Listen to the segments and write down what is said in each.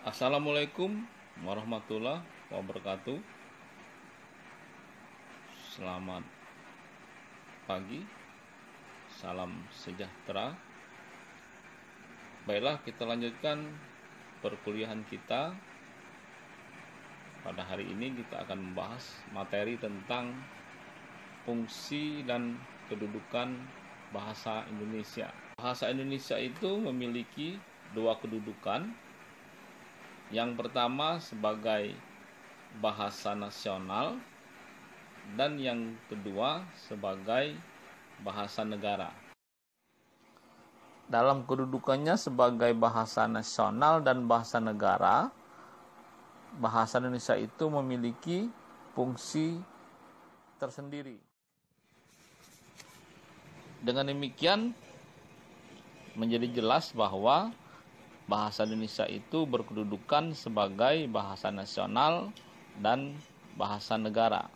Assalamualaikum warahmatullahi wabarakatuh. Selamat pagi, salam sejahtera. Baiklah, kita lanjutkan perkuliahan kita. Pada hari ini kita akan membahas materi tentang fungsi dan kedudukan bahasa Indonesia. Bahasa Indonesia itu memiliki dua kedudukan. Yang pertama sebagai bahasa nasional dan yang kedua sebagai bahasa negara. Dalam kedudukannya sebagai bahasa nasional dan bahasa negara, bahasa Indonesia itu memiliki fungsi tersendiri. Dengan demikian menjadi jelas bahwa bahasa Indonesia itu berkedudukan sebagai bahasa nasional dan bahasa negara.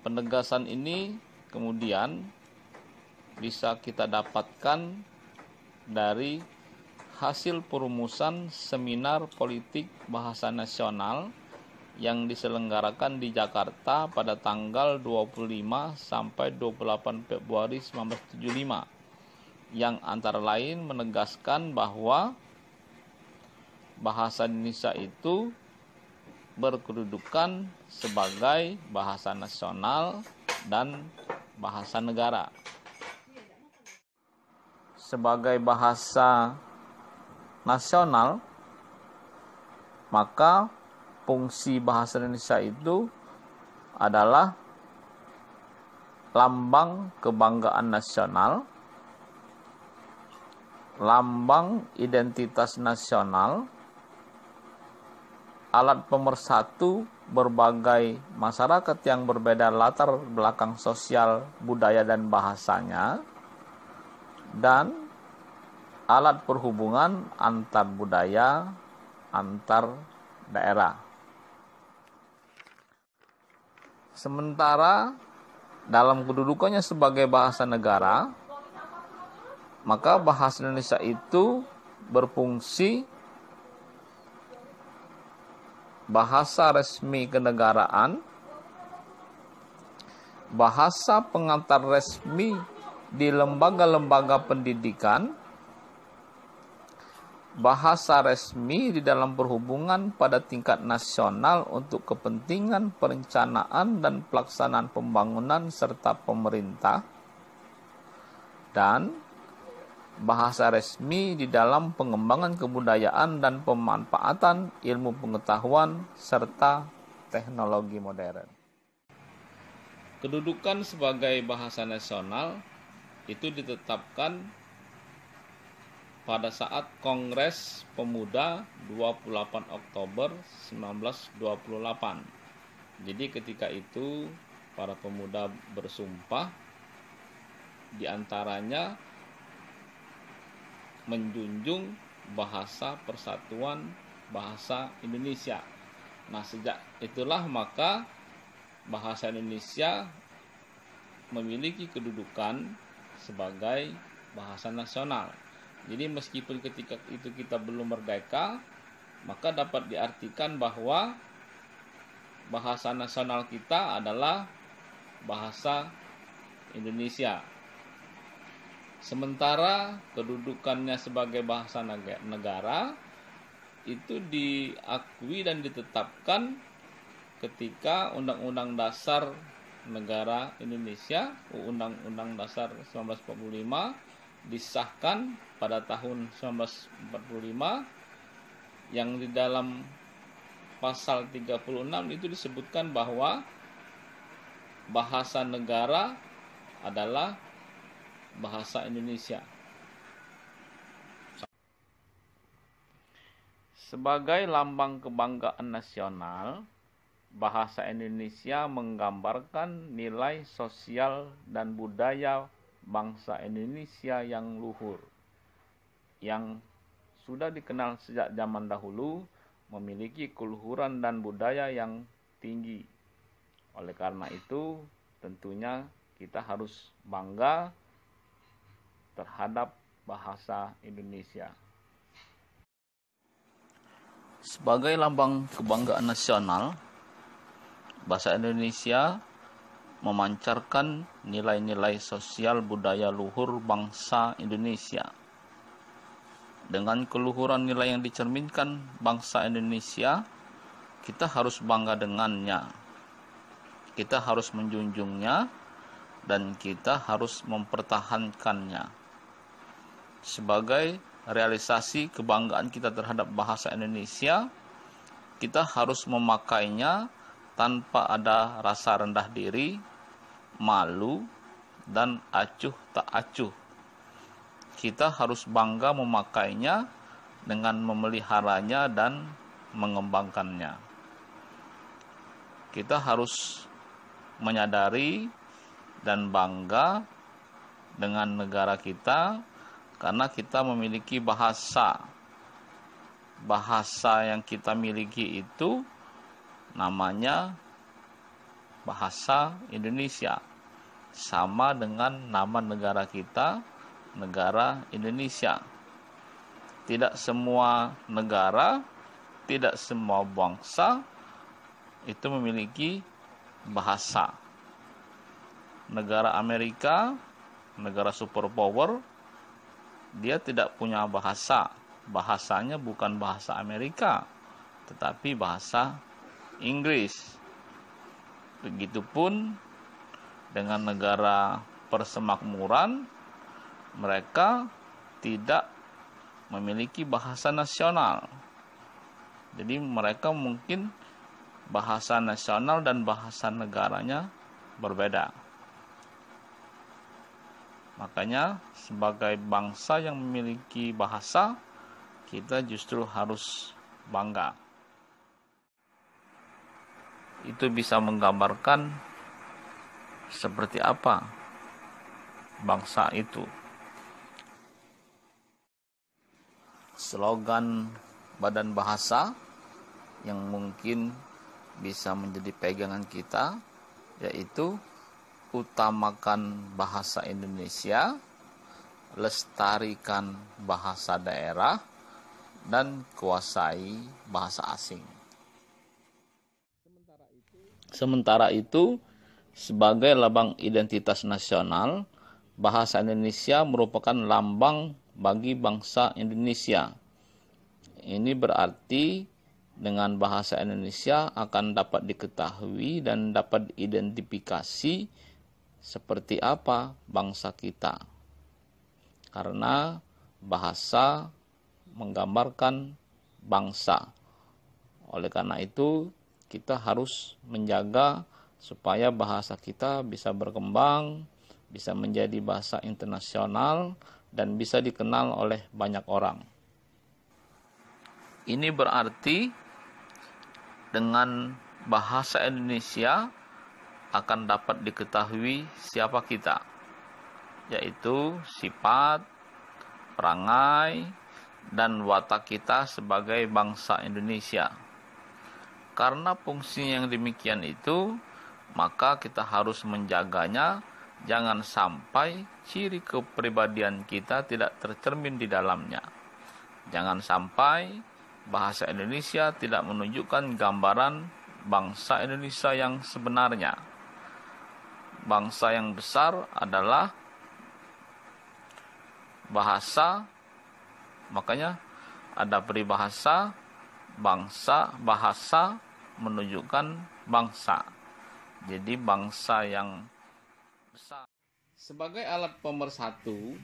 Penegasan ini kemudian bisa kita dapatkan dari hasil perumusan seminar politik bahasa nasional yang diselenggarakan di Jakarta pada tanggal 25 sampai 28 Februari 1975. Yang antara lain menegaskan bahwa bahasa Indonesia itu berkedudukan sebagai bahasa nasional dan bahasa negara. Sebagai bahasa nasional, maka fungsi bahasa Indonesia itu adalah lambang kebanggaan nasional, lambang identitas nasional, alat pemersatu berbagai masyarakat yang berbeda latar belakang sosial, budaya, dan bahasanya, dan alat perhubungan antar budaya, antar daerah. Sementara dalam kedudukannya sebagai bahasa negara, maka bahasa Indonesia itu berfungsi bahasa resmi kenegaraan, bahasa pengantar resmi di lembaga-lembaga pendidikan, bahasa resmi di dalam perhubungan pada tingkat nasional untuk kepentingan perencanaan dan pelaksanaan pembangunan serta pemerintah, dan bahasa resmi di dalam pengembangan kebudayaan dan pemanfaatan ilmu pengetahuan serta teknologi modern. Kedudukan sebagai bahasa nasional itu ditetapkan pada saat Kongres Pemuda 28 Oktober 1928. Jadi ketika itu para pemuda bersumpah, diantaranya menjunjung bahasa persatuan bahasa Indonesia. Nah, sejak itulah maka bahasa Indonesia memiliki kedudukan sebagai bahasa nasional. Jadi meskipun ketika itu kita belum merdeka, maka dapat diartikan bahwa bahasa nasional kita adalah bahasa Indonesia. Sementara kedudukannya sebagai bahasa negara itu diakui dan ditetapkan ketika Undang-Undang Dasar Negara Indonesia, Undang-Undang Dasar 1945 disahkan pada tahun 1945, yang di dalam pasal 36 itu disebutkan bahwa bahasa negara adalah bahasa Indonesia. Sebagai lambang kebanggaan nasional, bahasa Indonesia menggambarkan nilai sosial dan budaya bangsa Indonesia yang luhur, yang sudah dikenal sejak zaman dahulu, memiliki keluhuran dan budaya yang tinggi. Oleh karena itu, tentunya kita harus bangga terhadap bahasa Indonesia. Sebagai lambang kebanggaan nasional, bahasa Indonesia memancarkan nilai-nilai sosial budaya luhur bangsa Indonesia. Dengan keluhuran nilai yang dicerminkan bangsa Indonesia, kita harus bangga dengannya. Kita harus menjunjungnya dan kita harus mempertahankannya. Sebagai realisasi kebanggaan kita terhadap bahasa Indonesia, kita harus memakainya tanpa ada rasa rendah diri, malu, dan acuh tak acuh. Kita harus bangga memakainya dengan memeliharanya dan mengembangkannya. Kita harus menyadari dan bangga dengan negara kita karena kita memiliki bahasa. Bahasa yang kita miliki itu namanya bahasa Indonesia. Sama dengan nama negara kita, negara Indonesia. Tidak semua negara, tidak semua bangsa itu memiliki bahasa. Negara Amerika, negara superpower, dia tidak punya bahasa. Bahasanya bukan bahasa Amerika, tetapi bahasa Inggris. Begitupun dengan negara persemakmuran, mereka tidak memiliki bahasa nasional. Jadi mereka mungkin bahasa nasional dan bahasa negaranya berbeda. Makanya sebagai bangsa yang memiliki bahasa, kita justru harus bangga. Itu bisa menggambarkan seperti apa bangsa itu. Slogan Badan Bahasa yang mungkin bisa menjadi pegangan kita yaitu utamakan bahasa Indonesia, lestarikan bahasa daerah, dan kuasai bahasa asing. Sementara itu, sebagai lambang identitas nasional, bahasa Indonesia merupakan lambang bagi bangsa Indonesia. Ini berarti dengan bahasa Indonesia akan dapat diketahui dan dapat diidentifikasi seperti apa bangsa kita. Karena bahasa menggambarkan bangsa. Oleh karena itu, kita harus menjaga supaya bahasa kita bisa berkembang, bisa menjadi bahasa internasional, dan bisa dikenal oleh banyak orang. Ini berarti dengan bahasa Indonesia akan dapat diketahui siapa kita, yaitu sifat, perangai, dan watak kita sebagai bangsa Indonesia. Karena fungsinya yang demikian itu, maka kita harus menjaganya, jangan sampai ciri kepribadian kita tidak tercermin di dalamnya. Jangan sampai bahasa Indonesia tidak menunjukkan gambaran bangsa Indonesia yang sebenarnya. Bangsa yang besar adalah bahasa, makanya ada peribahasa, bangsa, bahasa menunjukkan bangsa. Jadi bangsa yang besar. Sebagai alat pemersatu,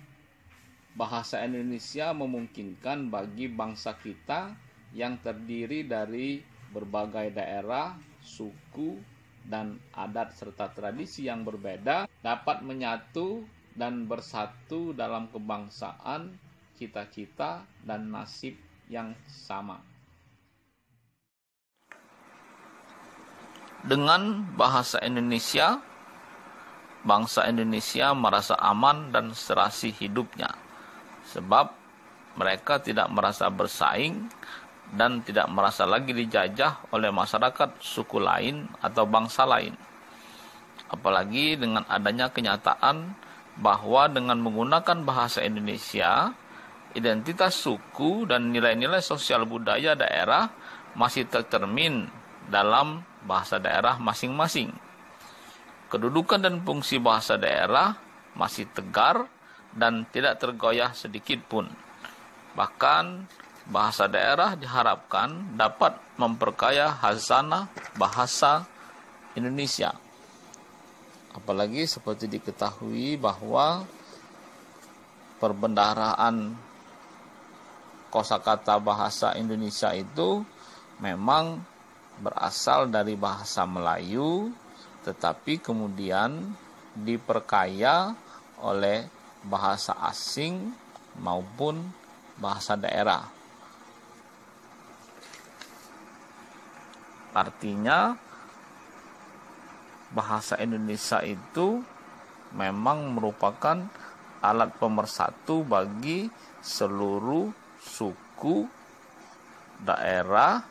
bahasa Indonesia memungkinkan bagi bangsa kita yang terdiri dari berbagai daerah, suku, dan adat serta tradisi yang berbeda dapat menyatu dan bersatu dalam kebangsaan, cita-cita, dan nasib yang sama. Dengan bahasa Indonesia, bangsa Indonesia merasa aman dan serasi hidupnya, sebab mereka tidak merasa bersaing dan tidak merasa lagi dijajah oleh masyarakat suku lain atau bangsa lain. Apalagi dengan adanya kenyataan bahwa dengan menggunakan bahasa Indonesia, identitas suku dan nilai-nilai sosial budaya daerah masih tercermin dalam bahasa daerah masing-masing. Kedudukan dan fungsi bahasa daerah masih tegar dan tidak tergoyah sedikit pun. Bahkan bahasa daerah diharapkan dapat memperkaya khazanah bahasa Indonesia. Apalagi seperti diketahui bahwa perbendaharaan kosakata bahasa Indonesia itu memang berasal dari bahasa Melayu, tetapi kemudian diperkaya oleh bahasa asing maupun bahasa daerah. Artinya bahasa Indonesia itu memang merupakan alat pemersatu bagi seluruh suku, daerah,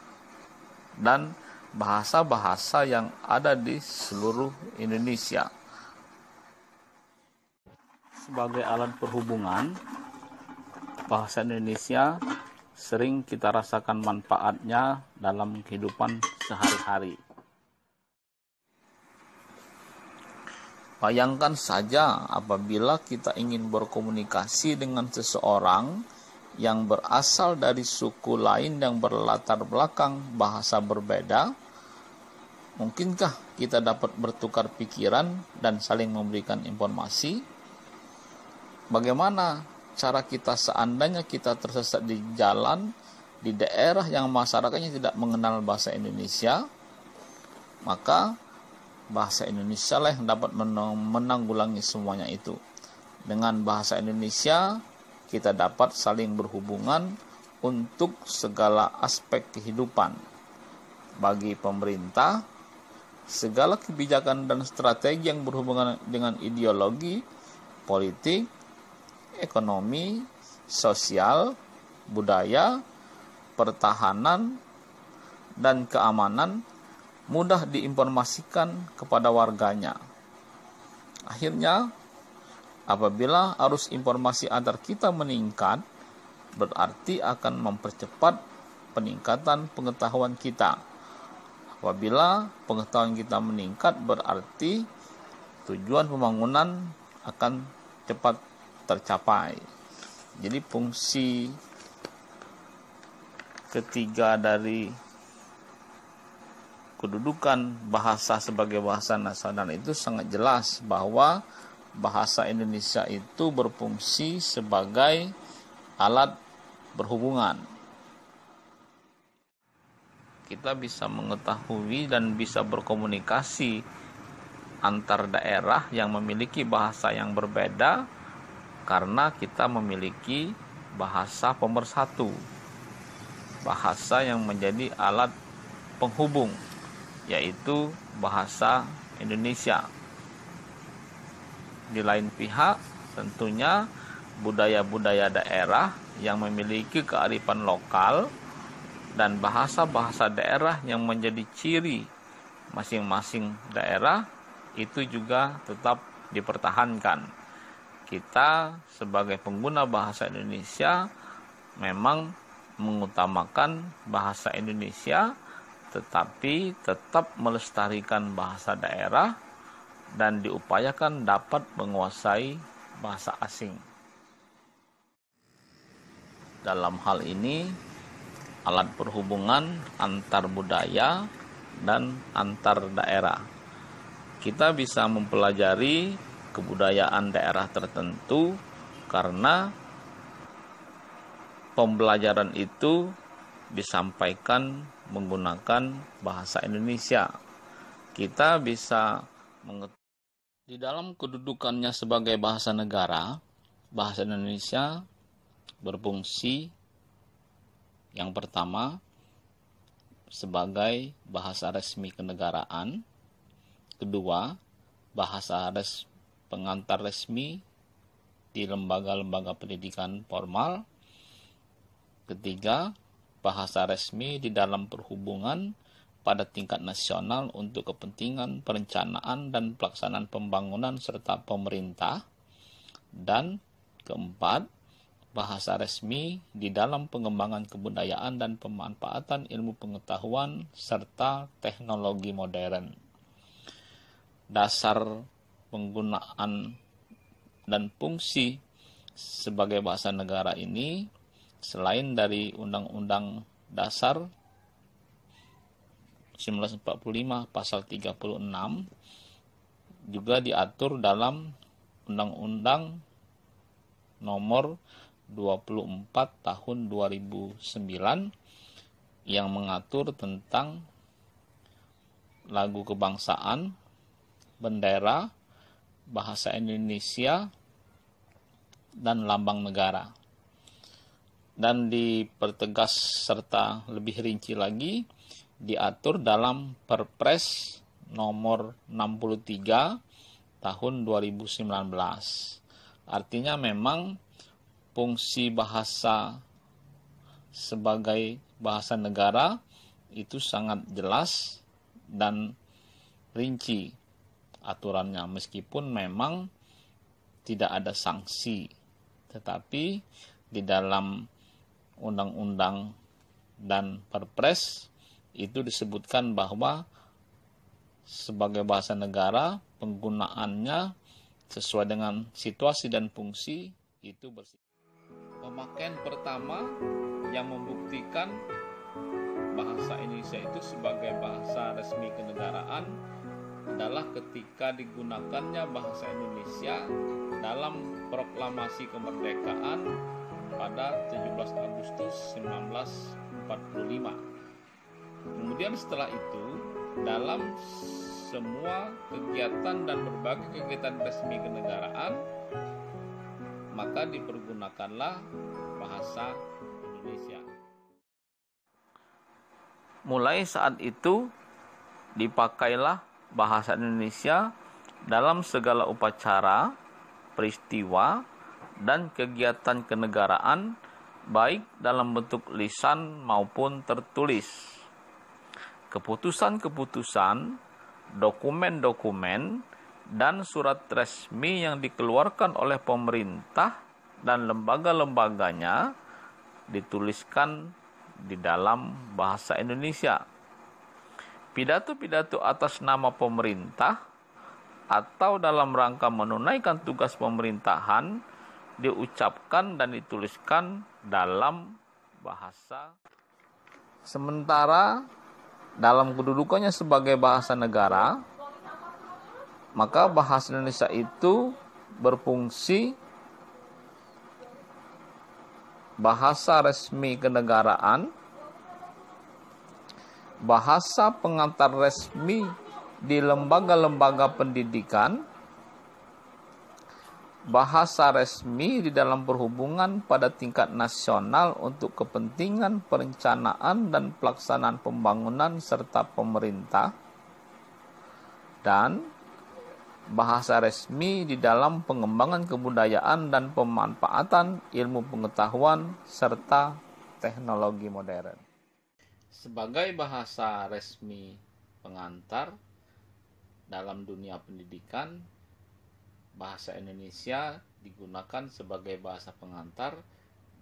dan bahasa-bahasa yang ada di seluruh Indonesia. Sebagai alat perhubungan, bahasa Indonesia sering kita rasakan manfaatnya dalam kehidupan sehari-hari. Bayangkan saja apabila kita ingin berkomunikasi dengan seseorang yang berasal dari suku lain yang berlatar belakang bahasa berbeda, mungkinkah kita dapat bertukar pikiran dan saling memberikan informasi? Bagaimana cara kita seandainya kita tersesat di jalan, di daerah yang masyarakatnya tidak mengenal bahasa Indonesia? Maka bahasa Indonesia lah yang dapat menanggulangi semuanya itu. Dengan bahasa Indonesia, kita dapat saling berhubungan untuk segala aspek kehidupan. Bagi pemerintah, segala kebijakan dan strategi yang berhubungan dengan ideologi, politik, ekonomi, sosial, budaya, pertahanan, dan keamanan mudah diinformasikan kepada warganya. Akhirnya, apabila arus informasi antar kita meningkat, berarti akan mempercepat peningkatan pengetahuan kita. Apabila pengetahuan kita meningkat, berarti tujuan pembangunan akan cepat tercapai. Jadi fungsi ketiga dari kedudukan bahasa sebagai bahasa nasional itu sangat jelas, bahwa bahasa Indonesia itu berfungsi sebagai alat berhubungan. Kita bisa mengetahui dan bisa berkomunikasi antar daerah yang memiliki bahasa yang berbeda karena kita memiliki bahasa pemersatu, bahasa yang menjadi alat penghubung, yaitu bahasa Indonesia. Di lain pihak, tentunya budaya-budaya daerah yang memiliki kearifan lokal dan bahasa-bahasa daerah yang menjadi ciri masing-masing daerah itu juga tetap dipertahankan. Kita sebagai pengguna bahasa Indonesia memang mengutamakan bahasa Indonesia, tetapi tetap melestarikan bahasa daerah dan diupayakan dapat menguasai bahasa asing. Dalam hal ini, alat perhubungan antar budaya dan antar daerah. Kita bisa mempelajari kebudayaan daerah tertentu karena pembelajaran itu disampaikan menggunakan bahasa Indonesia. Kita bisa di dalam kedudukannya sebagai bahasa negara, bahasa Indonesia berfungsi yang pertama sebagai bahasa resmi kenegaraan, kedua bahasa pengantar resmi di lembaga-lembaga pendidikan formal, ketiga bahasa resmi di dalam perhubungan pada tingkat nasional untuk kepentingan perencanaan dan pelaksanaan pembangunan serta pemerintah. Dan keempat, bahasa resmi di dalam pengembangan kebudayaan dan pemanfaatan ilmu pengetahuan serta teknologi modern. Dasar penggunaan dan fungsi sebagai bahasa negara ini, selain dari Undang-Undang Dasar 1945 pasal 36, juga diatur dalam Undang-Undang nomor 24 tahun 2009 yang mengatur tentang lagu kebangsaan, bendera, bahasa Indonesia, dan lambang negara. Dan dipertegas serta lebih rinci lagi diatur dalam Perpres nomor 63 tahun 2019. Artinya memang fungsi bahasa sebagai bahasa negara itu sangat jelas dan rinci aturannya, meskipun memang tidak ada sanksi, tetapi di dalam undang-undang dan Perpres itu disebutkan bahwa sebagai bahasa negara penggunaannya sesuai dengan situasi dan fungsi itu bersih. Pemakaian pertama yang membuktikan bahasa Indonesia itu sebagai bahasa resmi kenegaraan adalah ketika digunakannya bahasa Indonesia dalam proklamasi kemerdekaan pada 17 Agustus 1945. Kemudian setelah itu, dalam semua kegiatan dan berbagai kegiatan resmi kenegaraan, maka dipergunakanlah bahasa Indonesia. Mulai saat itu, dipakailah bahasa Indonesia dalam segala upacara, peristiwa, dan kegiatan kenegaraan, baik dalam bentuk lisan maupun tertulis. Keputusan-keputusan, dokumen-dokumen, dan surat resmi yang dikeluarkan oleh pemerintah dan lembaga-lembaganya dituliskan di dalam bahasa Indonesia. Pidato-pidato atas nama pemerintah atau dalam rangka menunaikan tugas pemerintahan diucapkan dan dituliskan dalam bahasa. Sementara dalam kedudukannya sebagai bahasa negara, maka bahasa Indonesia itu berfungsi bahasa resmi kenegaraan, bahasa pengantar resmi di lembaga-lembaga pendidikan, bahasa resmi di dalam perhubungan pada tingkat nasional untuk kepentingan perencanaan dan pelaksanaan pembangunan serta pemerintah, dan bahasa resmi di dalam pengembangan kebudayaan dan pemanfaatan ilmu pengetahuan serta teknologi modern. Sebagai bahasa resmi pengantar dalam dunia pendidikan, bahasa Indonesia digunakan sebagai bahasa pengantar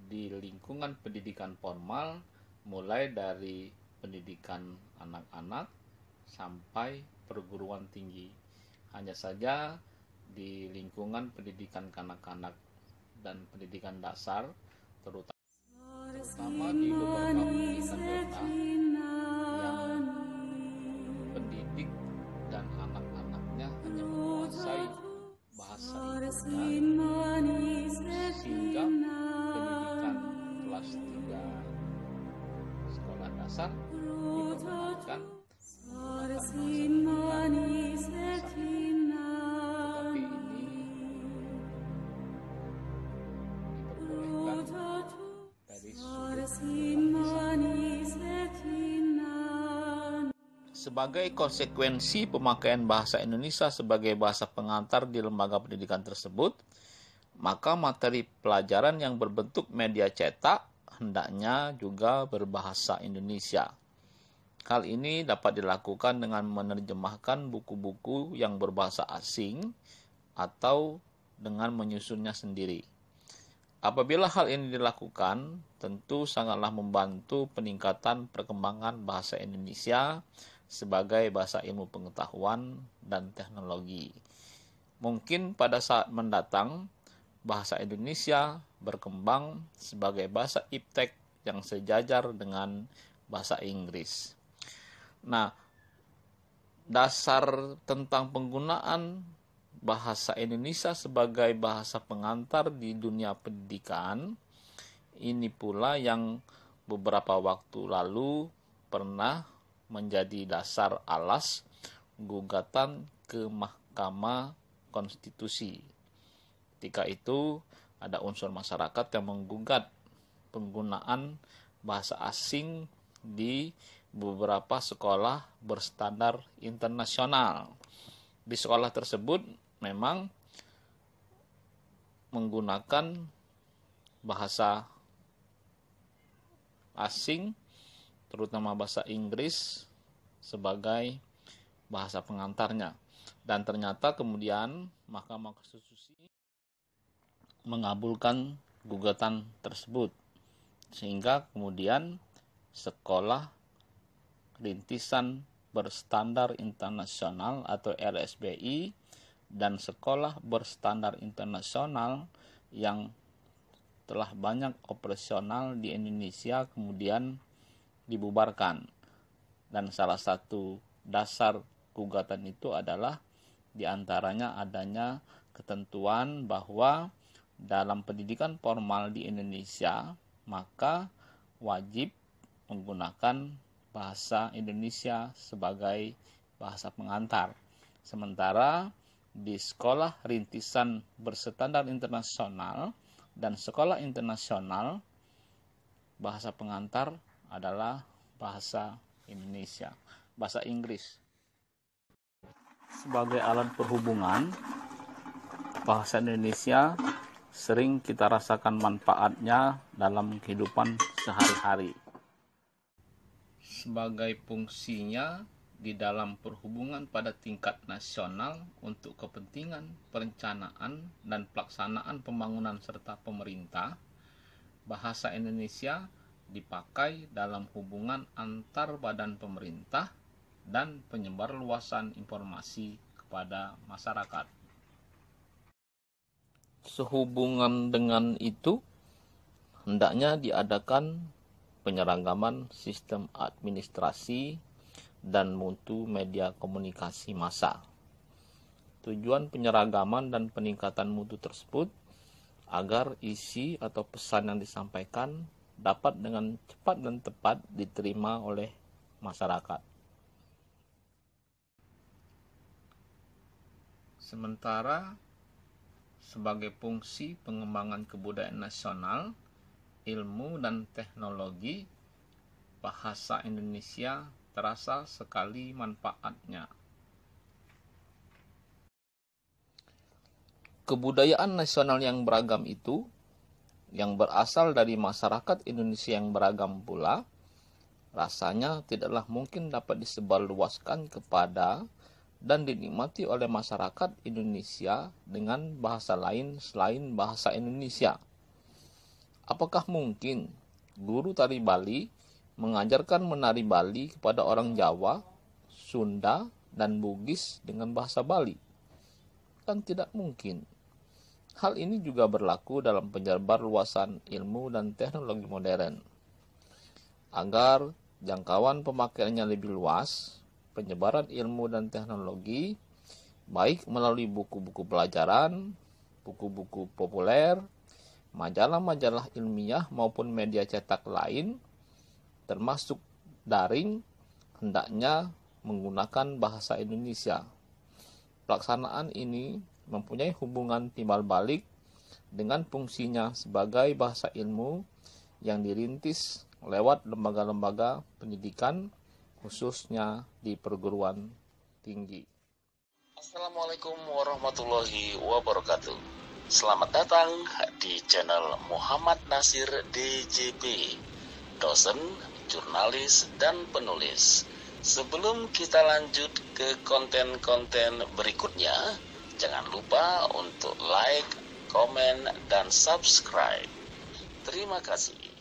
di lingkungan pendidikan formal, mulai dari pendidikan anak-anak sampai perguruan tinggi. Hanya saja di lingkungan pendidikan kanak-kanak dan pendidikan dasar, terutama di beberapa pendidikan rendah yang pendidik dan anak-anaknya hanya menguasai bahasa ibunya, sehingga pendidikan kelas 3 sekolah dasar diperkenalkan bahasa Indonesia. Tetapi ini diperbolehkan dari sebagai konsekuensi pemakaian bahasa Indonesia sebagai bahasa pengantar di lembaga pendidikan tersebut, maka materi pelajaran yang berbentuk media cetak hendaknya juga berbahasa Indonesia. Hal ini dapat dilakukan dengan menerjemahkan buku-buku yang berbahasa asing atau dengan menyusunnya sendiri. Apabila hal ini dilakukan, tentu sangatlah membantu peningkatan perkembangan bahasa Indonesia sebagai bahasa ilmu pengetahuan dan teknologi. Mungkin pada saat mendatang, bahasa Indonesia berkembang sebagai bahasa iptek yang sejajar dengan bahasa Inggris. Nah, dasar tentang penggunaan bahasa Indonesia sebagai bahasa pengantar di dunia pendidikan ini pula yang beberapa waktu lalu pernah menjadi dasar alas gugatan ke Mahkamah Konstitusi. Ketika itu ada unsur masyarakat yang menggugat penggunaan bahasa asing di beberapa sekolah berstandar internasional. Di sekolah tersebut memang menggunakan bahasa asing, terutama bahasa Inggris, sebagai bahasa pengantarnya. Dan ternyata kemudian Mahkamah Konstitusi mengabulkan gugatan tersebut, sehingga kemudian sekolah rintisan berstandar internasional atau RSBI dan sekolah berstandar internasional yang telah banyak operasional di Indonesia kemudian dibubarkan. Dan salah satu dasar gugatan itu adalah diantaranya adanya ketentuan bahwa dalam pendidikan formal di Indonesia maka wajib menggunakan bahasa Indonesia sebagai bahasa pengantar. Sementara di sekolah rintisan berstandar internasional dan sekolah internasional, bahasa pengantar adalah bahasa Indonesia, bahasa Inggris. Sebagai alat perhubungan, bahasa Indonesia sering kita rasakan manfaatnya dalam kehidupan sehari-hari. Sebagai fungsinya di dalam perhubungan pada tingkat nasional untuk kepentingan perencanaan dan pelaksanaan pembangunan serta pemerintah, bahasa Indonesia dipakai dalam hubungan antar badan pemerintah dan penyebarluasan informasi kepada masyarakat. Sehubungan dengan itu, hendaknya diadakan penyeragaman sistem administrasi dan mutu media komunikasi massa. Tujuan penyeragaman dan peningkatan mutu tersebut agar isi atau pesan yang disampaikan dapat dengan cepat dan tepat diterima oleh masyarakat. Sementara sebagai fungsi pengembangan kebudayaan nasional, ilmu dan teknologi, bahasa Indonesia terasa sekali manfaatnya. Kebudayaan nasional yang beragam itu, yang berasal dari masyarakat Indonesia yang beragam pula, rasanya tidaklah mungkin dapat disebarluaskan kepada dan dinikmati oleh masyarakat Indonesia dengan bahasa lain selain bahasa Indonesia. Apakah mungkin guru tari Bali mengajarkan menari Bali kepada orang Jawa, Sunda, dan Bugis dengan bahasa Bali? Kan tidak mungkin. Hal ini juga berlaku dalam penyebarluasan ilmu dan teknologi modern. Agar jangkauan pemakaiannya lebih luas, penyebaran ilmu dan teknologi, baik melalui buku-buku pelajaran, buku-buku populer, majalah-majalah ilmiah maupun media cetak lain, termasuk daring, hendaknya menggunakan bahasa Indonesia. Pelaksanaan ini mempunyai hubungan timbal balik dengan fungsinya sebagai bahasa ilmu yang dirintis lewat lembaga-lembaga pendidikan, khususnya di perguruan tinggi. Assalamualaikum warahmatullahi wabarakatuh. Selamat datang di channel Muhammad Nasir DJP, dosen, jurnalis, dan penulis. Sebelum kita lanjut ke konten-konten berikutnya, jangan lupa untuk like, komen, dan subscribe. Terima kasih.